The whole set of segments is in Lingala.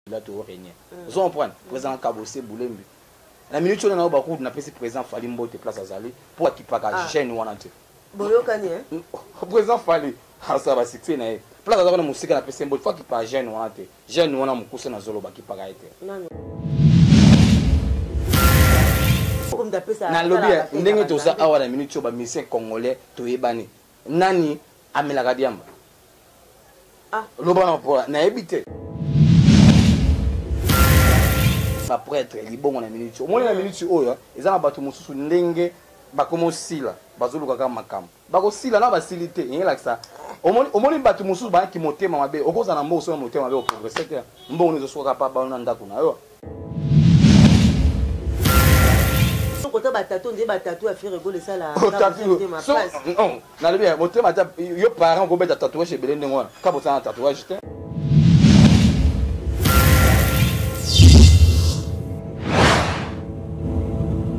là tout régner vous comprenez président Kabosé Boulembi la minute on a beaucoup na pesi président Fally Mbote place azali pour qui pas jeune wana te boyokani président Fally ça va succès na place azali na musique na pesi Mbote faut qui pas jeune wana te jeune wana mukuse na zolo ba qui pas été na lobby ndenge toza awa na minute ba musicien congolais to yebani nani amelaka diamba loba na pola na ebité ba prêtre libongo na minute omoni na minute oyo eza na bato mosusu ndenge bakomo sila bazoluka kaka makambo bakosila na basilite yelakisa omoni bato mosusu bayaki motema mabe okoza na mboso na motema mabe oprogresse te mbongo nezosoka pa bana ndako na yo côté batato ndé batato a fait rigoler ça là non na le bien motema ta yo parent ko beta tatouage chez belende ngona ka bota tatouage te.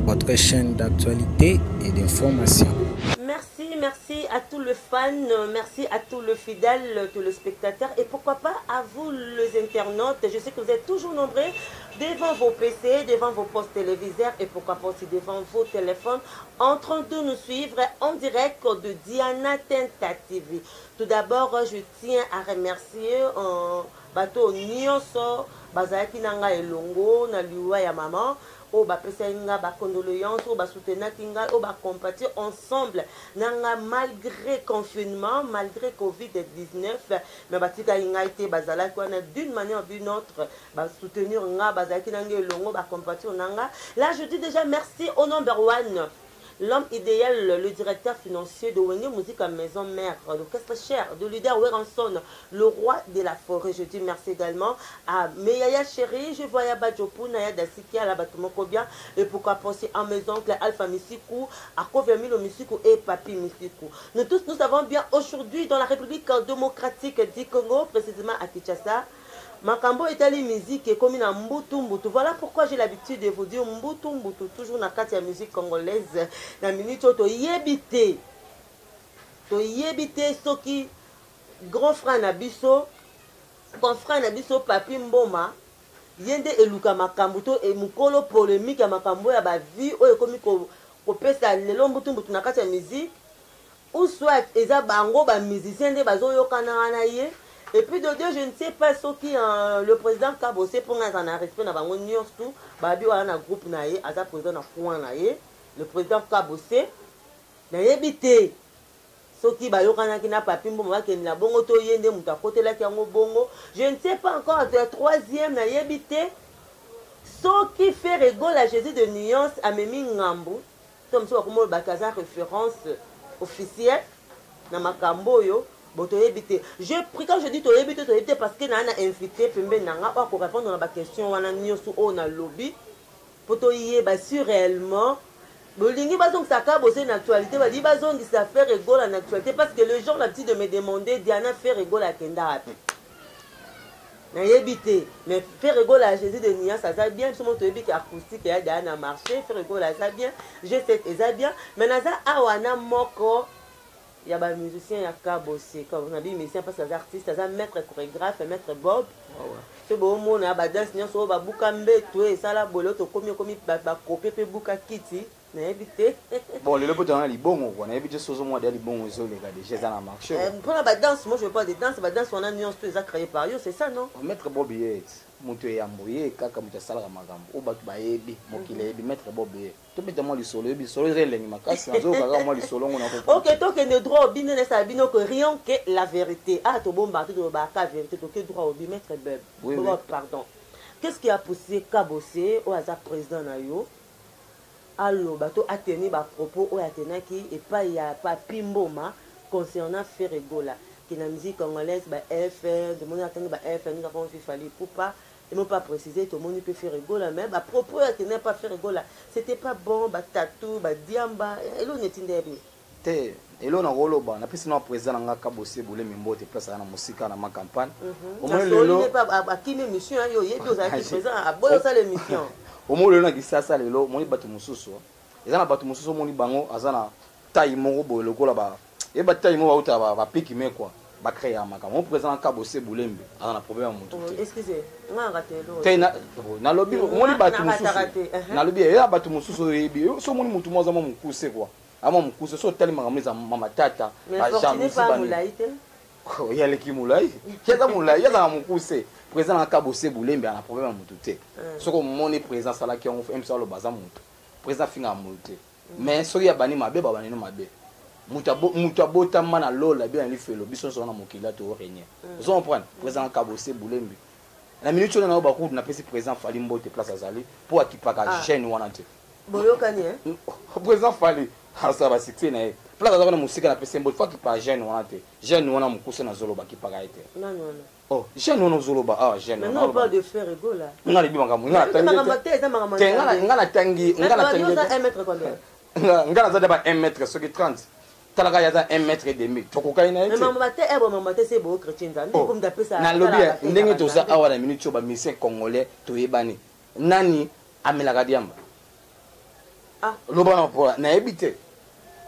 Votre chaîne d'actualité et d'information. Merci à tous les fans, merci à tous les fidèles téléspectateurs et pourquoi pas à vous les internautes. Je sais que vous êtes toujours nombreux devant vos PC, devant vos postes téléviseurs et pourquoi pas aussi devant vos téléphones en train de nous suivre en direct de Diana Tenta TV. Tout d'abord, je tiens à remercier bateau Nyonso, Bazaki Nanga Elongo, Naliwa ya maman. O ba pesa nga ba condoléances o ba soutenir kinga o ba compatir ensemble nanga malgré confinement malgré Covid-19 mais ba tika nga été bazala ko na d'une manière ou d'une autre ba soutenir nga bazaki nanga longo ba compatir nanga. Là je dis déjà merci au number one, l'homme idéal, le directeur financier de Wenge Musique à Maison Mère, l'orchestre cher de leader Weranson, le roi de la forêt. Je dis merci également à Meyaya Chéri, je vois Yaba Djopou, Naya Dasiki, à la Batumoko bien, et pourquoi pas aussi à Maison Alpha Misikou, à Kovermilo Misikou et Papi Misikou. Nous tous, nous savons bien aujourd'hui dans la République démocratique du Congo, précisément à Kinshasa, Makambo est allé musique et comme une mbutu. Voilà pourquoi j'ai l'habitude de vous dire mbutu, toujours dans la musique congolaise. Dans la minute où tu yébité, ce qui grand frère Nabiso, Papi Mboma, yende eluka makambo to et mukolo polémique à makambo ya ba vie o ekomi ko pesa lelo mbutu na kati ya musique ou soit eza bango ba musicien de bazo yokana na ye. Et puis de deux, je ne sais pas ce qui le président Kabosé pour un respect na bango nyonso babi wana groupe na ye aza président na point na ye le président Kabosé na yebité ce qui ba yokana kina Papi Mboma ke na bongo to yende muta kotela ki yango bongo je ne sais pas encore le troisième na yebité ce qui fait rigole à Jésus de nuance à Memi Ngambu comme ça comme bakaza référence officielle na makambo yo. Je prie quand je dis to parce que nana invité pembe nanga pour répondre à ma question wana nyosu o na lobby pour to yeba si réellement bolingi bazong saka bosé une actualité ba di bazong ça fait rigole en actualité parce que le gens l'habitude de me demander Diana fait rigole à kenda rapi na yebité mais fait rigole à Jésus de Nia ça va bien tout le monde to que acoustique ya Diana marché fait rigole ça bien je sais ça bien mais naza awana moko. Il y a des musiciens, il y a Kabosé, comme on a dit, musiciens, parce que les artistes, il y a maître chorégraphe, maître Bob. C'est bon, on a des danseurs, on a Boukambe, tout et ça, là, bolo, to komi, copier, puis Bouka Kitty, n'a évité. Bon, le pote, on a les bons, on a évité ce moment des bons, les gars, des gestes dans la marche. Pour la danse, moi, je veux pas de danse, la danse, on a nuance, tout ça créé par eux, c'est ça, non? Maître Bob, moto ya mboye kaka muta sala magambo o batu bayebi mokile yebi maître Bob to beta mo lisolo yebi solo relengi makasi nazo kaka mo lisolo ngona ko OK to que ne droit bino ne sabino que rien que la vérité to bomba to ba ka vérité to que droit au bi maître Bob oui. Pardon qu'est-ce qui a poussé Kabosé au hasard président na yo allo bato a tenu ba propos o ya tenaki et pas ya Papi Mboma concernant Ferregola qui la musique congolaise ba FN de mon attendre ba FN nous avons fait fallu pour pas et non pas préciser tout le monde peut faire rigoler mais à propos qui n'est pas faire rigoler c'était pas bon ba tatou ba diamba et l'on est indébi te et l'on a rolo ba na pesi na président nga Kabosé Boulembi Mbote place na musique na ma campagne au moins le n'est pas à qui mission yo yebi aux artistes présents à boyo ça l'émission au moins le na ki ça lelo moni batu mususu ezana batu mususu moni bango azana taille moko boyo lokola ba et ba taille moko uta ba piki me quoi ba créer makambo mon président Kabose Boulembe a un problème mon tout excusez nga ratelo te na lobby moni batu mususu na lobby ya batu mususu yebi so moni mutu moza mo mukuse quoi ama mukuse so tellement ngameza mama tata ba jamais pas mulaite oh ya leki mulai keza mulai ya na mukuse président Kabose Boulembe a un problème mon tout te soko moni président sala ki on fait lo baza mutu président finga mutu mais so ya bani mabe ba bani no mabe mutu abotama na lola bien ali felo biso so na mokila to régner vous comprenez président Kabose Boulembe la minute on a ba ku na pesi président Fali Mbote place azali pour akipaka jeune wana te boyokani président Fali asa ba 16 na place azali na musika na pesi Mbote faut akipaka jeune wana te jeune wana mukuse na zolo ba kipaka ete non oh jeune wana zolo ba ah jeune wana non pas de faire ego là ngala bi manga ngala tangi ngala tangi 1 mètre combien ngala za ba 1 mètre so ki 30 talaka yaza 1 mètre et demi tokokai na ete maman te ebo maman te c'est beau chrétien nzambe comme d'après ça na lobby ndenge toza awa na minute yo ba mission congolais toyebani nani amelaka diamba loba na pola na ebite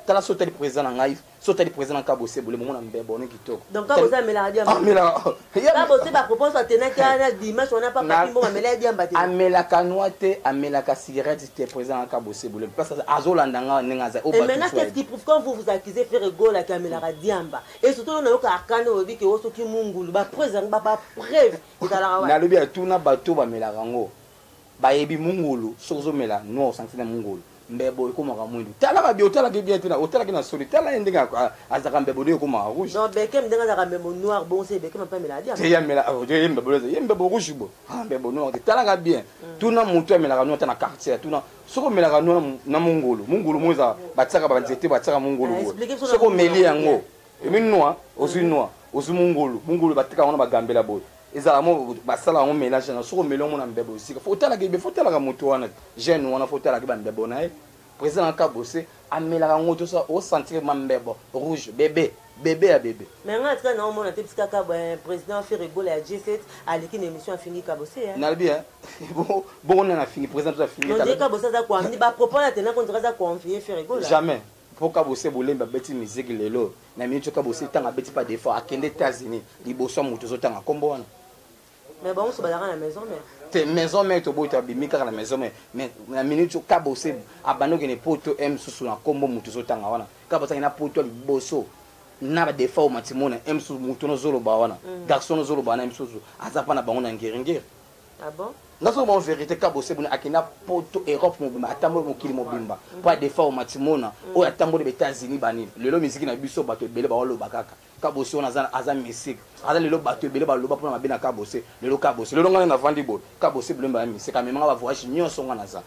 tala so tali président na ngai so tali président Kabose Boulembe mona mbebo ne kitoko donc Kabose amelaka diamba amelaka Kabose ba propose atena kana dimanche on a pas papi mo amelaka diamba te amelaka noite amelaka cigarette te président Kabose Boulembe parce que azolanda nga nengaza et maintenant qu'est-ce qui prouve quand vous accusez faire gola ka amelaka diamba et surtout on a yoka akana obi ke oso ki mungulu ba président ba preuve itala wa na lobi atuna bato ba melaka ngo ba yebi mungulu sozo mela no santina mungulu mbebo ikomaka mwindu talaka bi otalaka bien tena otalaka na soli tala ndinga azaka mbebo de komaka rouge non bekem ndinga azaka mbebo noir bon c'est bekem pas meladi te ya mela de mbebo de mbebo rouge bo mbebo noir talaka bien tuna mutu melaka no tana quartier tuna soko melaka no na mungulu moza batsaka ba nzete batsaka mungulu soko meli yango emi noir ozu mungulu batika wana bagambela boy ezala mo basala ngo mélange na soko melongo na mbebo sika faut tala ke be faut tala ka mutu wana jeune wana faut tala ke ba mbebo na président Kabose amelaka ngo to so o sentir ma mbebo rouge bébé ya bébé mais nga tika na omona te pska ka président fait rigoler à G7 aliki na émission fini Kabose na bien bon na fini président to fini non Kabose za kwa ni ba propos na tena contre za confier fait rigoler jamais pour Kabose Boulembe beti musique lelo na minute Kabose tanga beti pas d'effort akende États-Unis liboso mutu zo tanga kombo wana. Mais bon, on se bat dans la maison mère. T'es maison mère to boita bimika la maison mère. Mais la minute Kabose abano que ne poto m sous la combo mutu zo tanga wana. Kabose na poto liboso na ba defa o matimona m sous mutu no zolo ba wana. Garçon no zolo ba na m sous azapa na bango na ngeringira. Ah bon? Nazo mo vérité Kabose buna akina poto Europe mo bimba atambo mo kili mo bimba. Pas defa o matimona o atambo de États-Unis bani. Lelo musique na biso bato ebele ba wolo bakaka. Kabose on aza musique aza lelo bato ebele ba loba pona mabena Kabose lelo Kabose lelo ngana na vandi bo Kabose Boulembe ba musique quand même ba voyage nyonso ngana za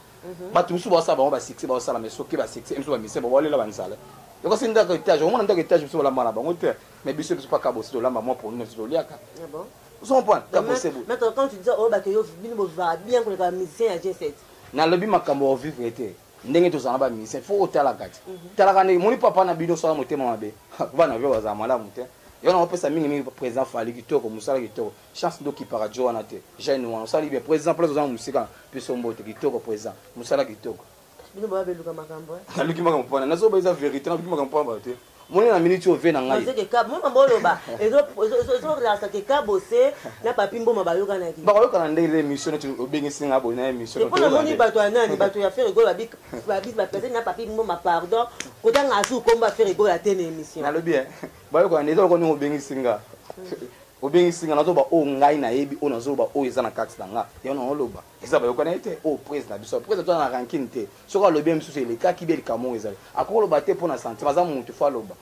bato musu ba sa ba 6 ba sala mais soki ba 6 musu ba musique ba wala ba nsala yoko sinda ko étage on ndaka étage musu la mala ba ngote mais biso biso pas Kabose do lamba moi pour nous do liaka ah bon son point Kabose mais quand tu dis oh ba que yo bino va bien pour les musiciens à G7 na lobi makambo o vivre été ndenge tozana ba musicien faut otala kati talaka ne moni papa na bino so motema mabe bana vyo baza malamu te yona opesa mingi président Fali kitoko musala kitoko chance ndo ki para jo wana te jeune wana sali bien président place ozana musika piso mbote kitoko président musala kitoko bino ba beluka makambo aluki makambo pana nazo ba eza vérité na makambo pana te moni na minute o ve na ngai c'est que kab mo mbolo ba ezo la sa ke Kabose na papi mboma ba yoka na ki ba yoka na ndele émission tu obengisi nga bo na émission to pour moni bato anani bato ya faire rigolo ba personne na papi mboma pardon kotanga asu komba faire rigolo à tene émission na le bien ba yoka na ndelo ko ni obengisi nga obengisi nga nazo ba o ngai na yebi o nazo ba o ezana carte nga yo na oloba eza ba yoka na ete o président biso président na ranking te soko lo bien msusu le kaki be likamo ezali akolo ba te pona santé baza mutu fa loba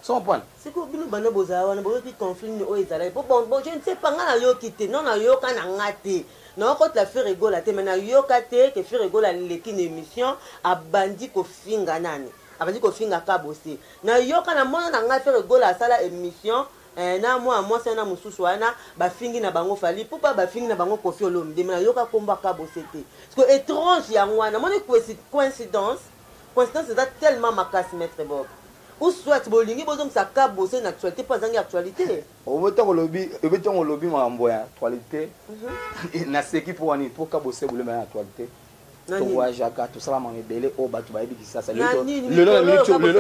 son point c'est que bino bana boza wana bo ki conflit ni o ezali bon je ne sais pas nga na yo kité non na yo kana ngate non quand la faire rigolo te mais na yo kate que faire rigolo le kin émission abandi ko finga nani abandi ko finga Kabose na yo kana mona na nga faire rigolo à sala émission na moi c'est na mususu wana ba fingi na bango Fali pourquoi ba fingi na bango Koffi Olomide mais na yoka komba Kabose te parce que étrange ya wana moni coïncidence c'est tellement makasi maître Bob ou soit bolingi bozom sa Kabose na actualité pas en actualité o betongo lobi mambo ya actualité na seki pour Kabose Boulembe na actualité to voyageaka tosala mabele oyo bato bayebi kisasa Na lelo nini, na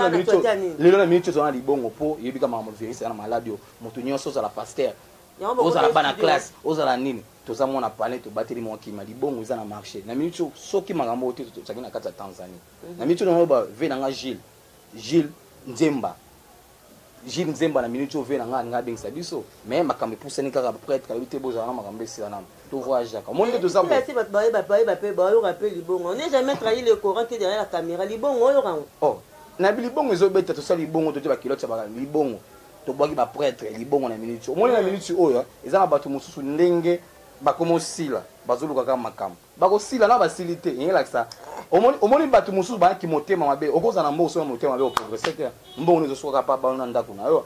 mikolo, minute ozala libongo mpo yebika makambo virisi na maladi oyo moto nyonso ozala paster Yango boko ozala bana studio. classe ozala nini toza mwana pale tobateli mwakima libongo eza na marché na minute soki makambo oyo te tozalaki na kati ya Tanzanie na minute oyo ve na nga Gilles Nzemba na minute oyo ve na nga alinga abengisa biso mais makambo epusani kaka prêtre kalobi te bozala na makambo esila nano tovoyageaka omoni nde toza On n'est jamais trahi le Coran qui est derrière la caméra. Libongo, oh na bilibongo ezobeta tosala libongo tote bakilote ya libongo tobwaki baprêtre libongo na minute omoni na minute oyo eza na bato mosusu ndenge bakoma osila bazoluka kaka makambo bakosila na basili te eyelakisa omoni bato mosusu bayaki motema mabe okozala na mbongo soki motema mabe oprogresse te mbongo nezosukaka pa bano na ndako na yo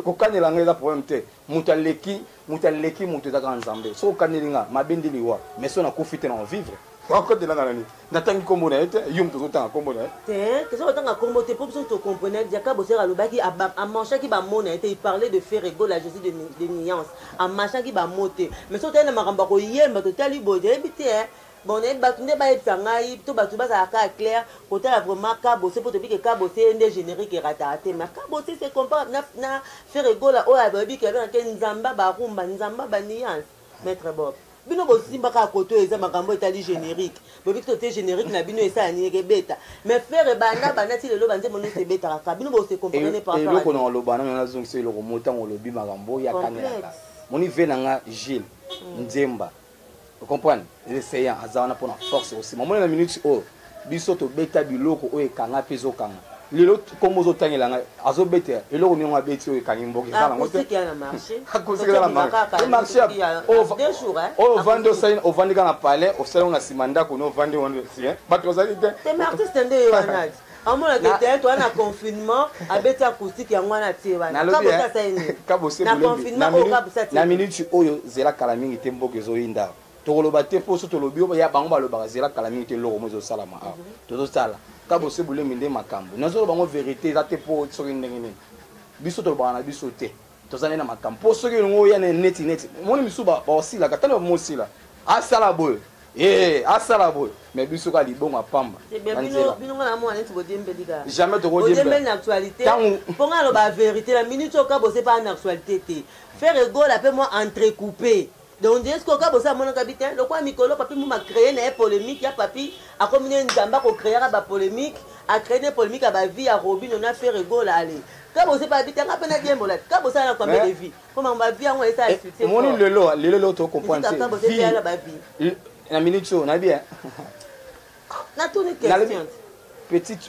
kokanela nga eza problème te moto aleki moto ezaka na nzambe soki okaneli nga mabe ndi liwa mais so nakufi te na ovivre wakotelanga nani natangi kombo na ye te yo moto ozotanga kombo na ye te ozotanga kombo te po biso tocomprenait diaka bosera alobaki amanchaki bamona ye te il parlait de faire égole à Jésus de nuance amanchaki bamo te mais so otali na makambo akoyemba totali boye toyebi te bon bato nde bayebisa ngai to bato bazalaka clair kotala vraiment kabose mpo tobike kabose nde générique erataka te mais kabose c'est comparable na faire égole oyo bayebiki abengake nzamba barumba nzamba baniance maître bob bino bosimbaka koto eza makambo etali générique bobiki tote générique na bino esala nini ekebeta mais faire bana ti lelo banze mono sebetaka ka bino bose comprendre par rapport eloko na oloba nano nazongisa eloko motango olobi makambo ya kanelaka moni ve nanga Gilles Nzemba vous comprenez l'essayant azana pour la force aussi moment na minute oyo biso to beta biloko oyo ekanga pe ezokanga lelo kombo ozotangela nga azobeta eloko niongo abeti oyo ekangi mboka ezala ngo te akosikela na marché ovandika na palais osala na nsima ndako ni ovandi wana bato ozali te artiste nde yo wanadi amonaka te to ana confinement abeti acoustique yango wana tie wana na minute oyo zela kala mingi te mboka ezoyinda tokoloba te mpo so tolobi oyo ya bango balobaka zela kala mingi te eloko mo ezosalama awa tozosala kabose bulemi nde makambo nazoloba bango vérité eza te mpo soki ndenge nini biso tolobaka na biso te tozali na makambo mpo soki elongo oya na neti moni misu baosilaka tani bamosila asala boye asala boye mais biso ka libongo apamba jamais tokodembeli na actualité mpo nga aloba vérité na minute oyo kabose pa na actualité te faire égole ape moi entrecoupé donc est-ce que quand vous avez mon capitaine le quoi Mikolo papi m'a créé une polémique ya papi a comme une nzamba ko créer ba polémique a créé une polémique à ba vie à Robin on a fait rigole aller quand vous avez pas habité ngapa na diembo là quand vous avez combien de vie comment ma vie on esa succès mon lelo to comprendre quand vous avez la ba vie na minute na bien na tout une question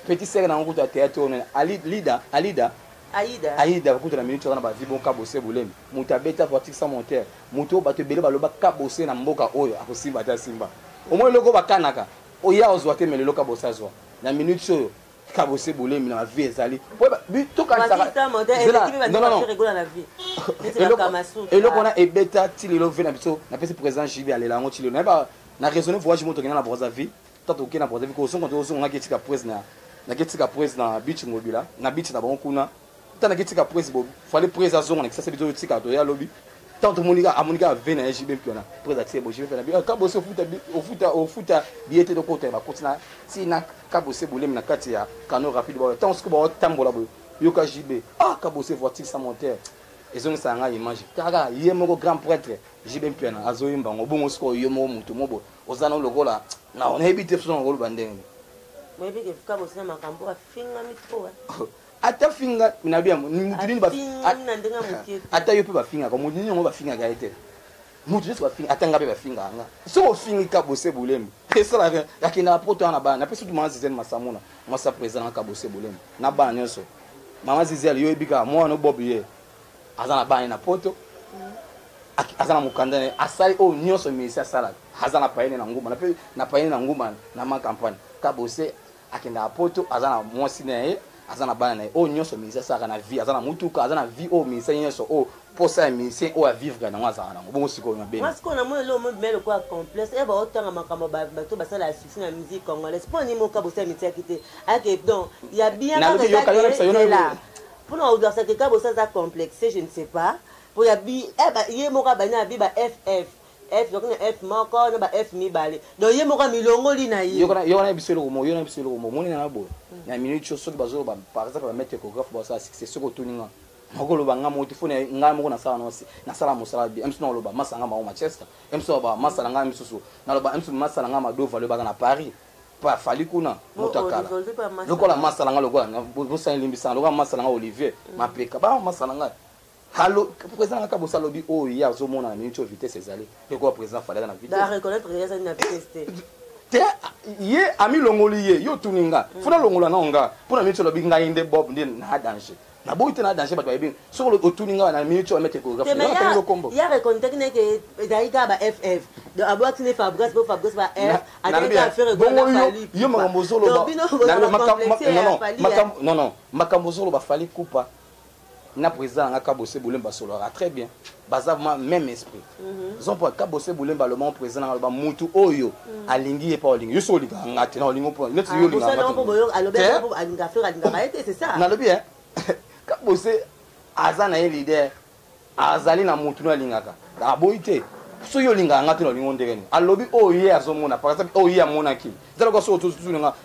petit sœur na nguto théâtre Alida Aïda beaucoup de la minute on a vu bon kabose bulemi muta beta voiture sans moteur muto bato bele baloba kabose na mboka oyo akosimba ta simba au moins loko bakanaka oya ozwate mais loko kabosazwa na minute oyo kabose bulemi na vie ezali to kanisa eloko na ebeta tilelo ve na biso na pesi président Jibi alela ngo tilelo na ba na raisonner voyage moto kena na Brazzaville tato kena Brazzaville ko songo to songo ngaki tika président na ketika président na beach ngobila na beach na bankuna tana ketika président fallait président zongo na kisasa bizo tika to ya lobby tanto monika amonika vena ya JB piona président tiebo JB na bi kabose ofuta biete de côté ba kotina tina kabose bolem na kati ya kano rapide ba tant ce que ba tambola bo yoka JB kabose voiture sans moteur ezongi sanga image kaka yemo grand prêtre JB piona azoyimba ngobongo siko yemo mutu mobo ozana lokola na on habite son ngolo bandenge ata finga minabia mutini ba ata yope ba finga ko mutini ngo ba finga ga ete mutini ba finga ata ngabe ba finga nga so finga kabose bulemi pesa la yakina poto na ba na pesa tu manzi zen masamuna masa president kabose bulemi na ba nyonso mama zizeli yo ebika mwana bob ye azana ba na poto azana mukandane asali o nyonso misa sala azana paene na nguma na paene na nguma na ma campagne kabose akenda apoto azana mwasi na ye azana bana na ye o nyonso misa sala na vie azana mutuka azana vie o misa nyonso o posa ya misa o a vivre na ngwaza na bongo siko na bene parce qu'on a moi le mais le quoi complexe e ba otanga makambo ba to basala la succès na musique congolaise pour ni mo kabose misa kité ak donc il y a bien là pour nous dire ça que kabose ça complexe je ne sais pas pour ya bi e ba ye mo ka bana bi ba ff F donc F moko na ba F mibale donc ye moko milongoli na ye yona biselo mo yona biselo mo moni na bo na minute soki bazo ba par exemple ba mettre échographe ba ça c'est ce ko tuninga ngolo ba ngamo tifone ngamo na sala no na sala mo sala bi emso lo ba masanga ma Manchester emso ba masala ngamo susu na lo ba emso masala ngamo do valo ba na Paris pa fali kuna mutakala lokola masala ngalo kwa bo sa limbisa lokola masala ngalo Olivier mapeka ba masala ngalo Halo, président Kabosa lobby oh hier zo mona na minute vitesse ezali. Et quoi président fallait na vitesse. Da reconnaître ya ça na vitesse. Te ye ami longoli ye yo tuninga. Funa longola na onga. Pona minute lobby nga inde bob ndi na danger. Na boite na danger bato yebing. So lo tuninga na minute o mettre chorégraphie. Na ko combo. Ya reconnaître que daika ba FF. De abo tine Fabrice ba F. Adeka faire go na fali. Yo makambo zolo ba. Non, makambo zolo ba fali coupa. Na président nga Kabose Boulemba solora très bien bazavement même esprit ils ont pas Kabose Boulemba le mon président ba mutu oyo alingi et pas olingi yo so linga ngati na olingo po net yo linga ngati po boyo alobe po alinga faire alinga ba c'est ça na lobi hein Kabose azana ye leader azali na mutu na lingaka da boite so yo linga ngati na olingo ndekeni alobi oyo azomona par exemple oyo amona ki zalo ko so to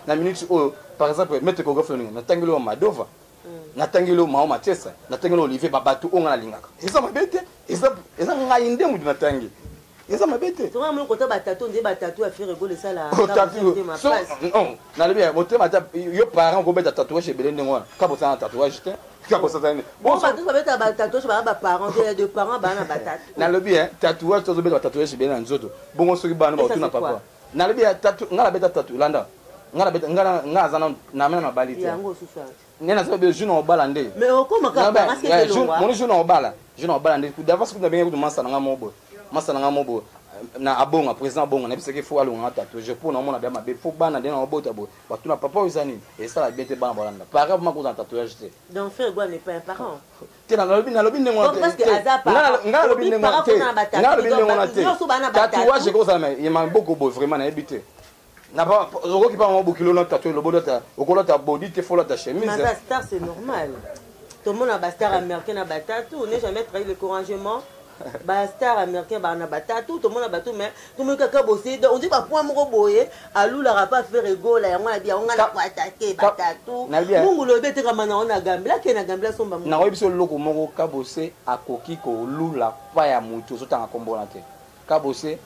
na minute oyo par exemple mettre chorégraphe na tangelo Madova natangelo mao Manchester natangelo Olivier babatu onga na lingaka eza mabete eza ngainde mu natangi eza mabete to ngam ko ta batatu nde batatu a faire rigoler ça la so non na lebia motema ta yo parent ko beta tatouage belende ngona ka bo sa tatouage te ka bo sa tane bon batatu ba beta tatouage ba parents de parents ba na batatu na lebia tatouage to beta tatouage belende nzoto bongo soki bana ba tuna papa na lebia tatu ngala beta tatu landa ngala beta ngala zana na mena balite yango susu nena sabe jeune obala nde mais okoma ka parce que c'est long mon jeune obala nde d'avance que na benga masala nga mobo na abonga président bonga na biseke fo alonga tato je pour na mona ba mabe fo bana de na obota bo batu na papa usani et ça la bête bana balanda par exemple ma ko za tatouage te donc frère quoi n'est pas un parent te na lobi ndengo te parce que azapa nga lobi ndengo te tatouage ko ça mais il m'a beaucoup beau vraiment na habité na pas oko ki pa mo bokilo na tatouage le bodota okolota body te fola ta chemise mais ça star c'est normal tout le monde a star américain na batatu on n'est jamais trahi le couragement ba star américain ba na batatu tout le monde a battu mais tout le monde ka bosser on dit pas point moko boye alula ra pas faire ego la yango na bia on na ko attaquer batatu mungu lo bete kama na ona gambla ke na gambla somba na ko biso loko moko ka bosser akoki ko lula pa ya mutu so tanga kombo na te ka bosser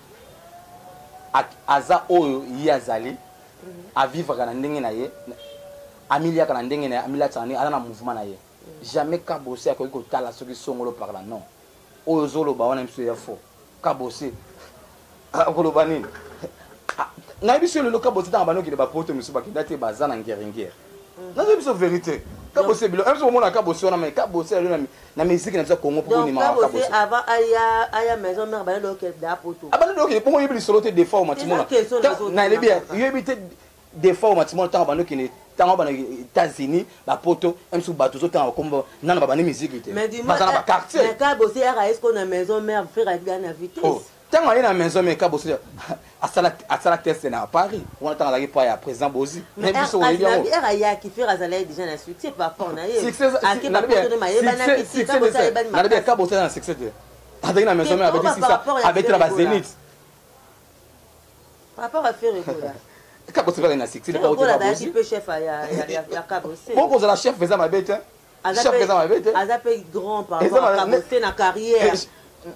aza oyo yazali a vivre kana ndenge na ye Amelia kana ndenge na Amelia tsani ala na mouvement na ye jamais ka bosser akoki ko tala soki songolo par là non oyo zolo ba wana mso ya fo ka bosser akolo banini na biso le ka bosser ta bano ki ba poto mso ba kindate bazana ngeringer na biso vérité ka bosser bilo mso mona ka bosser na mais ka bosser na musique na biso Congo pour ni ma ka bosser avant aya maison mère ba ndo ke da poto abana ndo ke pour yibli solo te des fois matimona na le bien yibite des fois matimona ta bano ki ni tango bana États-Unis ba poto mso bato zo tango kombo nana ba musique te bazana ba quartier mais ka bosser ara est-ce qu'on a maison mère faire avec la vitesse tango ina maison mère ka bosser asala test na Paris on tango la pa ya président Bozi mais biso oui bien era ya ki faire azala déjà na succès par rapport na ye na bien ka bosser na succès de adina maison mère avec ça avec la Zénith par rapport à faire écola Kabo c'est pas un succès pas au chef ya Kabo c'est bon la chef faisait ma bête chef faisait ma bête azapé grand par rapport à Kabo c'est na carrière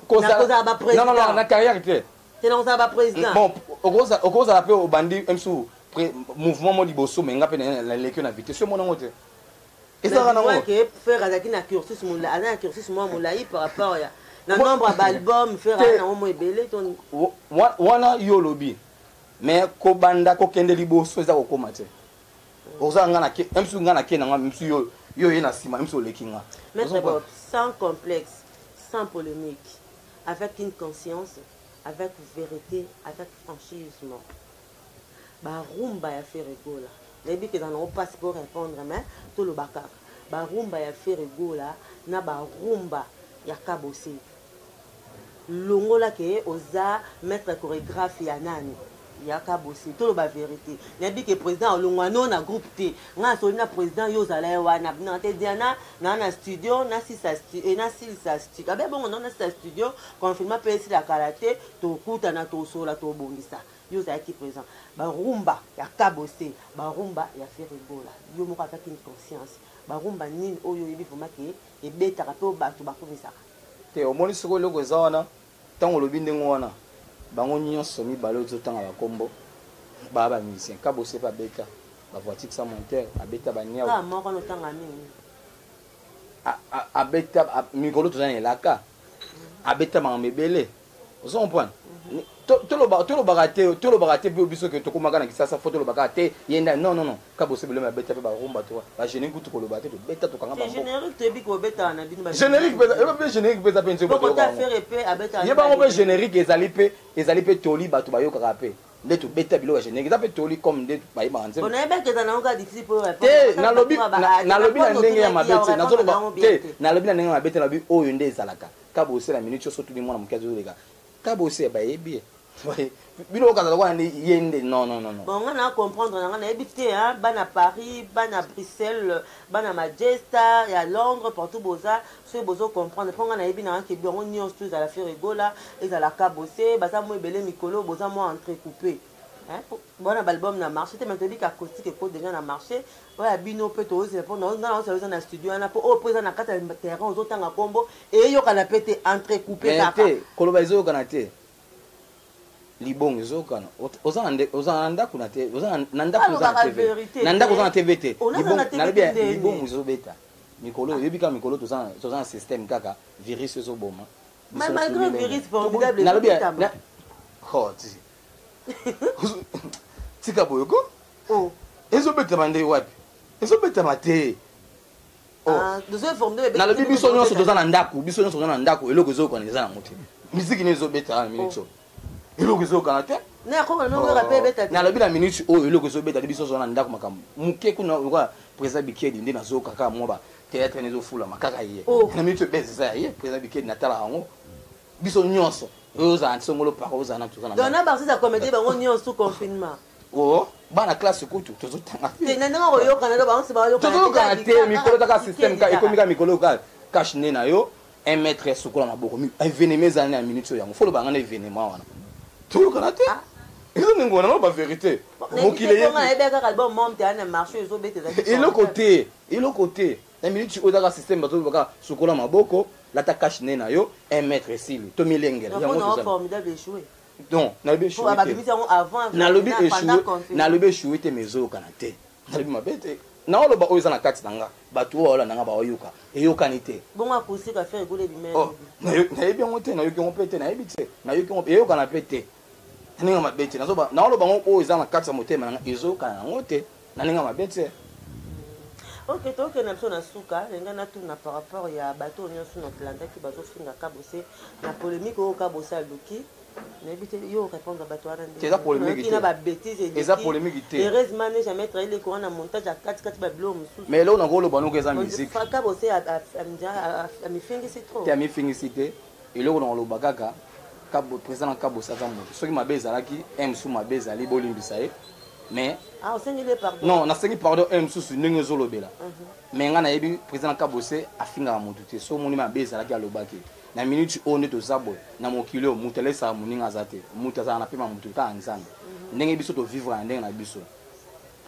non na carrière était c'est non ça va président bon au gros ça appelle au bandi msou mouvement mo liboso mais nga pe na leke na vitesse sur mon ngote et ça na ngo que faire azaki na cursus mo la na cursus mo lai par rapport ya na nombre d'albums faire na mo ebele ton wana yo lobby mais ko banda ko kende liboso eza ko komate oza ngana ke msu ngana ke na msu yo na sima msu lekinga mais sans complexe sans polémique avec une conscience avec vérité avec franchise ba rumba ya faire rigola lebi que dans nos passe pour répondre mais tout le baka ba rumba ya faire rigola na ba rumba ya Kabose longola ke oza maître chorégraphe ya nani ya kabosi to ba vérité nabi que président olongwa non na groupe T nga so na président yo zala wana na te diana na studio na sisa studio na sisa studio abe bongo na sisa studio confirma pesi la karaté to kuta na to sola to bongisa yo za ki président ba rumba ya kabosi ba rumba ya Ferigola yo mo avec une conscience ba rumba nini oyo yebi vraiment que e beta ka to ba to ba komisaka te omoni soko loko eza wana ntango olobi ndenge wana bango nyonso mibale ozotanga bakombo baa bamusicien kabose mpe abeta bavoiture sa monteur abeta baniao moko notanga mingi abeta mikolo toza na elaka abeta makambo ebele ozo comprendre tolobaka te mpe biso ke tokomaka na kisasa fo tolobaka te yenda non kabose belema abeta mpe barumba to bagénérique kutu koloba te tobeta tokanga générique mpe eza mpe ye bango mpe générique ezali mpe toli bato bayokaka mpe nde tobeta biloko ya générique eza mpe toli comme nde bayebaka nzemte nalobi na ndenge ya mabe te nazoloba te nalobi na ndenge ya mabe te nalobi oyo nde ezalaka kabose na minute nyonso tuli mwana moke azoleka kabose bayebi biloko kazala wana nde ye nde non bon nga na comprendre nanga nayebi te bana Paris bana Bruxelles bana Manchester ya Londres partout boza soki bozo comprendre mpo nga nayebi nanga ke bango nyonso to ezala Ferigola ezala kabose baza mo ebele mikolo boza mo entrecoupé bona balbum na marché te maintenant que acoustique eko déjà na marché oya bino mpe toozela mpo naoza na studio wana mpo oyo mpo eza na kati ya terrain ozotanga kombo eyokana mpe te entrecoupé kaka te koloba ezokana te libongo ezokana oza na ndako na te oza na ndako oza na TV na ndako oza na TV te libongo ezobeta mikolo oyebi kaka mikolo toza na système kaka virus ezoboma malgré virus formidable tika boyoko ezobetama nde wapi ezobetama te nalobi biso nyonso toza na ndako eloko ezokana eza nango te miziki ne ezobeta na minute oyo eloko ezokana te nalobi na minute oyo eloko ezobeta te biso toza na ndako makambo moke kuna lokola président Bikedi nde nazokaka mwa ba théâtre ne ezofulama kaka ye na minute bese eza ya ye président Bikedi natala yango biso nyonso ozala ntisongolo paka ozala na toza na dona barsisa comédie bango nyonso confinement bana classe kutu tozotanga tozokana te mikolo taka système ekomi ka mikolo cache nde na yo 1 mètre ya sukola maboko événement ezala na minute oyo yango folobanga na événement wana tozokana te eza ndenge wana ba vérité mokili eloko te na minute oyo taka système bazobaka sukola maboko lata cache nde na yo 1 mètre esili to milengela donc nalobi échoué te mezokana te nalobi mabe te naoloba oyo eza na kati na nga bato oyo baola na nga baoyoka eyokani te nayebi yango te nayoki yango mpe te nayebi te eyokana mpe te na ndenge mabe te naoloba yango oyo eza na kati ya motema na nga ezokana yango te na ndenge mabe te ok tokende biso na suka lenga natuna par rapport ya bato nyonso na atlandaki bazofinga kabose na polémique oyo kabose aluki nayebi te yo répondre bato wana ndena babétise eza polémique te heureusement ne jamais trahi le courant na montage ya katikati babilo mosusu mais eloko nakoloba noko eza musique kabose amifingisi trop te amifingisi te eloko nakoloba kaka président na kabose aza moto soki mabe ezalaki mosusu mabe ezali bolimbisa ye mais non nasengi pardon mosusu ndenge ezolobela mais nga nayebi président kabose afingaka motu te so omoni mabe ezalaki alobaki na minute oyo nde toza boye na mokili oyo moto alesaka moninga aza te moto azala na pema moto kaka nzambe ndenge biso tovivre na ndenge na biso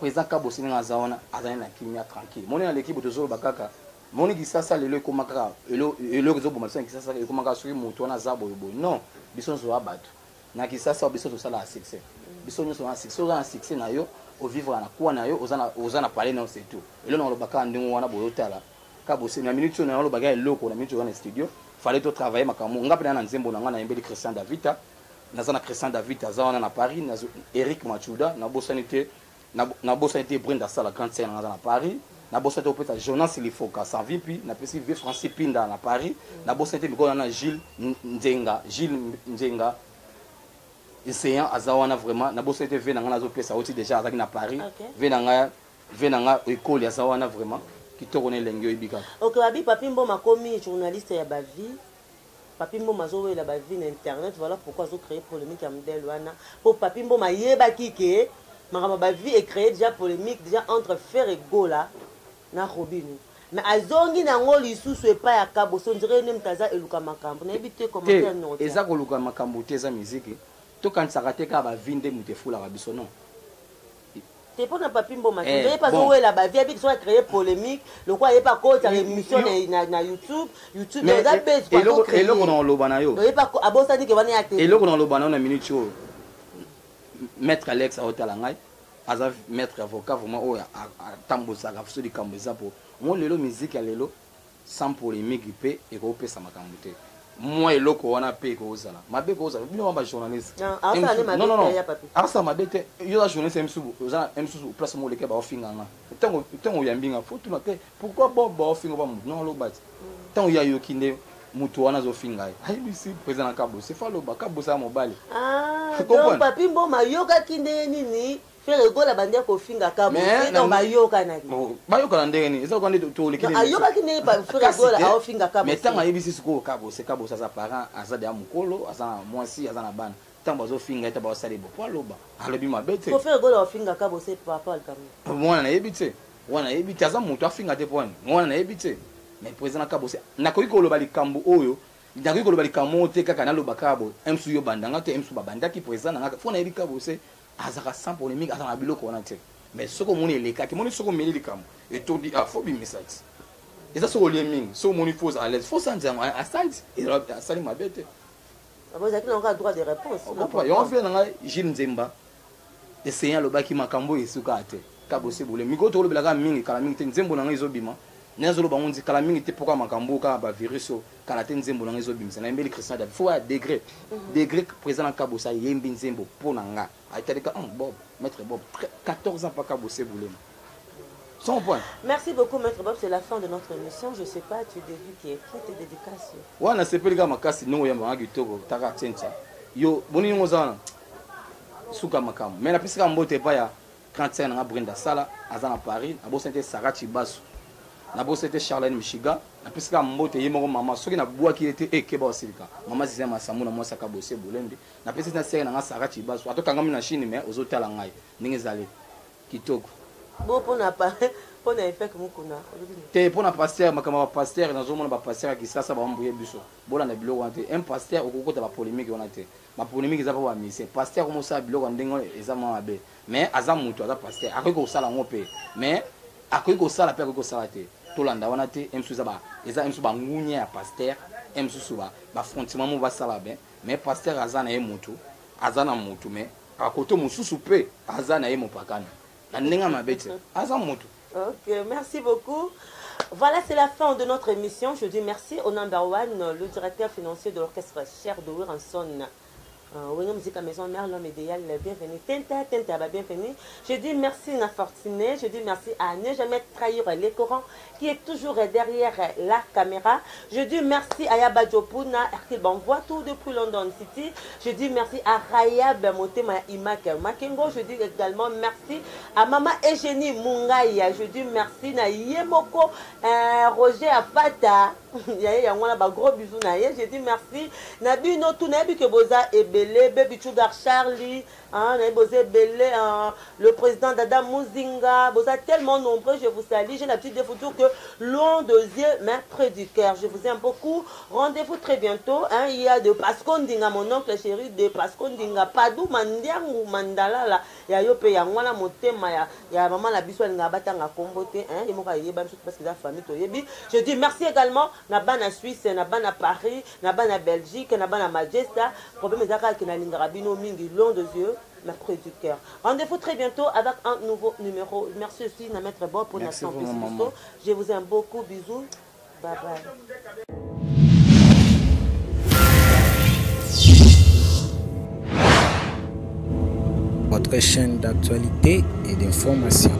président kabose ndenge aza wana azali na kimia tranquille moni na l'équipe tozoloba kaka moni kisasa lelo ekoma kaka eloko ezoboma biso na kisasa ekoma kaka soki moto wana aza boyeboye non biso nyonso ya bato na kisasa biso tosalaka succès biso nyonso na succès oza na succès na yo ovivre na kuwa na yo oza na palais nyonso etu eloko nakoloba kaka ndenge wana boyotala kabose na minute oyo nalobaka eloko na minute oyo na studio fallait to travailler makambo nga pena na nzembo na nga na yembeli Christian Davita naza na Christian Davita aza wana na Paris na Eric Machuda na bosani te Brenda Sala grande scène na Paris na bosani te opeta Jonas Lifoka sans vipi na pesi vie Francis Pinda na Paris na bosani te biko na Gilles Nzenga essayant aza wana vraiment na bosani te ve na nga nazo pesa oti déjà azaki na Paris ve na nga école aza wana vraiment kitoko ne lenge oyebika ok babi papi mbo makomi journaliste ya bavi Papi Mboma zo la ba vie internet, voilà pourquoi zo créé polémique à modèle wana. Pour Papi Mboma yeba kike, ma ba vie est créé déjà polémique déjà entre Fer et Gola na Robinu. Mais azongi na ngoli susu e pa ya kabo so ndire ne mtaza eluka makambo na ebite commentaire non. Eza ko luka makambo te za musique. To kan sakate ka ba vinde mutefula ka biso non. C'est pas un papier bon matin. Il pas où la bavie avec soit créé polémique. Le quoi il pas quoi ta émission na YouTube. YouTube mais da base quoi. Et là on loba na yo. Il pas abosa ni que vani ate. Et là on loba na minute yo. Maître Alex a hôtel ngai. Aza maître avocat vraiment o tambosa ka fso di kamboza po. Mo lelo musique ya lelo sans polémique pe et ko pesa makambo te. Moi et loko wana pe ko zala mabe ko zala bino ba journaliste non non non asa mabe te yo la journaliste msubu place mo leke ba ofinga nga tango yambinga fotu na te pourquoi ba ofinga ba non lo bat tango ya yo kinde mutu wana zo finga ai bisi président kabo c'est fa lo ba kabo sa mobile donc papi Mboma yoka kinde nini Faire go la bandia ko finga kabo c'est dans bayoka na bayoka na ndenge ni eza ko ndé to lekile ayoka kine ba faire go la a finga kabo mais tant ayebisi siko kabo c'est kabo ça parent aza de amukolo aza mwasi aza na bana tant bazo finga eta ba sali bo po loba alobi mabete ko faire go la finga kabo c'est papa al kabo mwana na yebite wana yebite aza mutu afinga te poni mwana na yebite mais président kabo c'est na ko ikolo bali kambo oyo ndako ikolo bali kamo te kaka na loba kabo emsu yo bandanga te emsu babandaki président nga fona yebi kabo c'est azaka sans polémique azana biloko wana te mais soko moni elekaki moni soko meli likamo et to di faut bi message eza soko lieming so moni fausse à l'aise fausse anza a side et a sali mabete abo zaki na droit de réponse on fait na Gilles Nzemba essayant le baki makambo esuka te kabo se bole miko to lobela ka mingi kala mingi te Nzembo na ngizo bima nezolo bango nzi kala mingi te pourquoi makambo ka ba virus kala te Nzembo na ngizo bima na mbeli Christian David faut à degré président kabo sa yembi Nzembo pona nga aitadeka Bob maître Bob 14 ans pas kabo se bole son point. Merci beaucoup maître Bob, c'est la fin de notre émission. Je sais pas tu début qui est tes dédicaces. Wana sepeli ga makasi no yamba nga kitoko taka tsencha yo boni ngozana suka makamu mais na pisika mbote pa ya 35 na Brenda Sala azana Paris abo sente Sarati Basu na bo sente Charlène Michiga na pisika mbote yemoko mama soki na bua ki était ekeba osilika mama zizema masamu na mwasa ka bose bolembe na pisika na sere na Sarati Basu atoka ngami na Chine mais ozotala ngai ninge zale kitoko bon pour na effet mukuna te pour na pasteur makama pasteur na zomona ba pasteur ki sasa ba mbuye biso bola na biloko ante un pasteur okokota ba polémique on ate ba polémique za ba mise pasteur mo sa biloko ndengo ezama mabe mais aza mutu aza pasteur akoki ko sala ngope mais akoki ko sala pe akoki ko sala te to landa wana te emsu za ba eza emsu ba ngunya ya pasteur emsu suba ba frontiment mo ba sala ben mais pasteur aza na ye mutu aza na mutu mais akoto mususu pe aza na ye mopakana na ndenga mabete aza mutu. Ok, merci beaucoup. Voilà, c'est la fin de notre émission. Je dis merci au number one, le directeur financier de l'orchestre Cher de Wiranson. Musique à Maison Mère, l'homme idéal, bienvenue. Tenta, bienvenue. Je dis merci à Fortuné, je dis merci à ne jamais trahir les Corans qui est toujours derrière la caméra. Je dis merci à Yaba Jopuna, Hercule Banvois, tout depuis London City. Je dis merci à Rayab Motema Imak Makengo. Je dis également merci à Maman Eugénie Mungaya. Je dis merci à Yemoko Roger Afata. Il y a un gros bisou. Je dis merci. Nabino Tunabi Keboza et Baby Sugar Charlie, le président d'Adam Mouzinga, vous êtes tellement nombreux, je vous salue. J'ai la petite photo que loin de yeux, mais près du cœur. Je vous aime beaucoup. Rendez-vous très bientôt. Il y a de Pascondinga, mon oncle chéri, de Pascondinga, Padou, Mandiang ou Mandala, là. Il y a Yope, il y a Mwana Motema, il y a Maman la Biswa, il y a Batanga Kombote, il y a parce que la famille, je dis merci également, Nabana Suisse, Nabana Paris, Nabana Belgique, Nabana Majesta, problème est que Nalingarabino Mingi, long de yeux, mais près du cœur. Rendez-vous très bientôt avec un nouveau numéro. Merci aussi, na Maître Bob, pour notre bisous. Je vous aime beaucoup, bisous. Bye bye. Votre chaîne d'actualité et d'information.